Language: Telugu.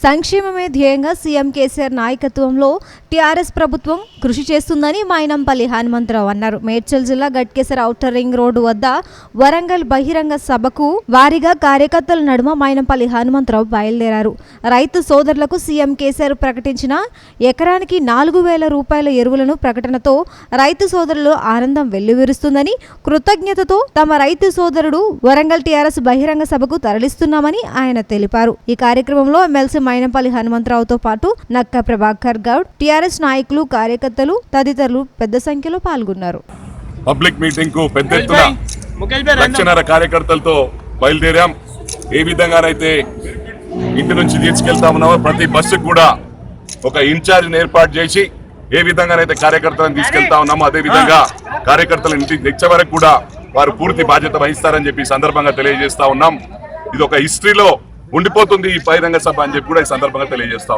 సంక్షేమమే ధ్యేయంగా సీఎం కేసీఆర్ నాయకత్వంలో టీఆర్ఎస్ ప్రభుత్వం కృషి చేస్తుందని మైనంపల్లి హనుమంతరావు అన్నారు. మేడ్చల్ జిల్లా గట్కేసర్ ఔటర్ రింగ్ రోడ్డు వద్ద వరంగల్ బహిరంగ సభకు వారీగా కార్యకర్తల నడుమ మైనంపల్లి హనుమంతరావు బయలుదేరారు. రైతు సోదరులకు సీఎం కేసీఆర్ ప్రకటించిన ఎకరానికి 4,000 రూపాయల ఎరువులను ప్రకటనతో రైతు సోదరులు ఆనందం వెల్లువిరుస్తుందని, కృతజ్ఞతతో తమ రైతు సోదరుడు వరంగల్ టీఆర్ఎస్ బహిరంగ సభకు తరలిస్తున్నామని ఆయన తెలిపారు. ఈ కార్యక్రమంలో ఎమ్మెల్సీ మైనంపల్లి హనుమంతరావుతో పాటు నక్క ప్రభాకర్ గౌడ్, టీఆర్ఎస్ నాయకులు, కార్యకర్తలు తదితరులు పెద్ద సంఖ్యలో పాల్గొన్నారు. పబ్లిక్ మీటింగ్ కు పెద్ద ఎత్తున లక్షన్నర కార్యకర్తలతో బయలుదేరాం. ఏ విధంగానైతే ఇంటి నుంచి తీసుకెళ్తామన్నామో ప్రతి బస్సుకు కూడా ఒక ఇన్ఛార్జ్ ఏర్పాటు చేసి ఏ విధంగానైతే కార్యకర్తలను తీసుకెళ్తా ఉన్నామో అదే విధంగా కార్యకర్తల ఇంటికి తెచ్చే వరకు కూడా వారు పూర్తి బాధ్యత వహిస్తారని చెప్పి సందర్భంగా తెలియజేస్తా ఉన్నాం. ఇది ఒక హిస్టరీలో ఉండిపోతుంది ఈ బహిరంగ సభ అని చెప్పి కూడా ఈ సందర్భంగా తెలియజేస్తాం.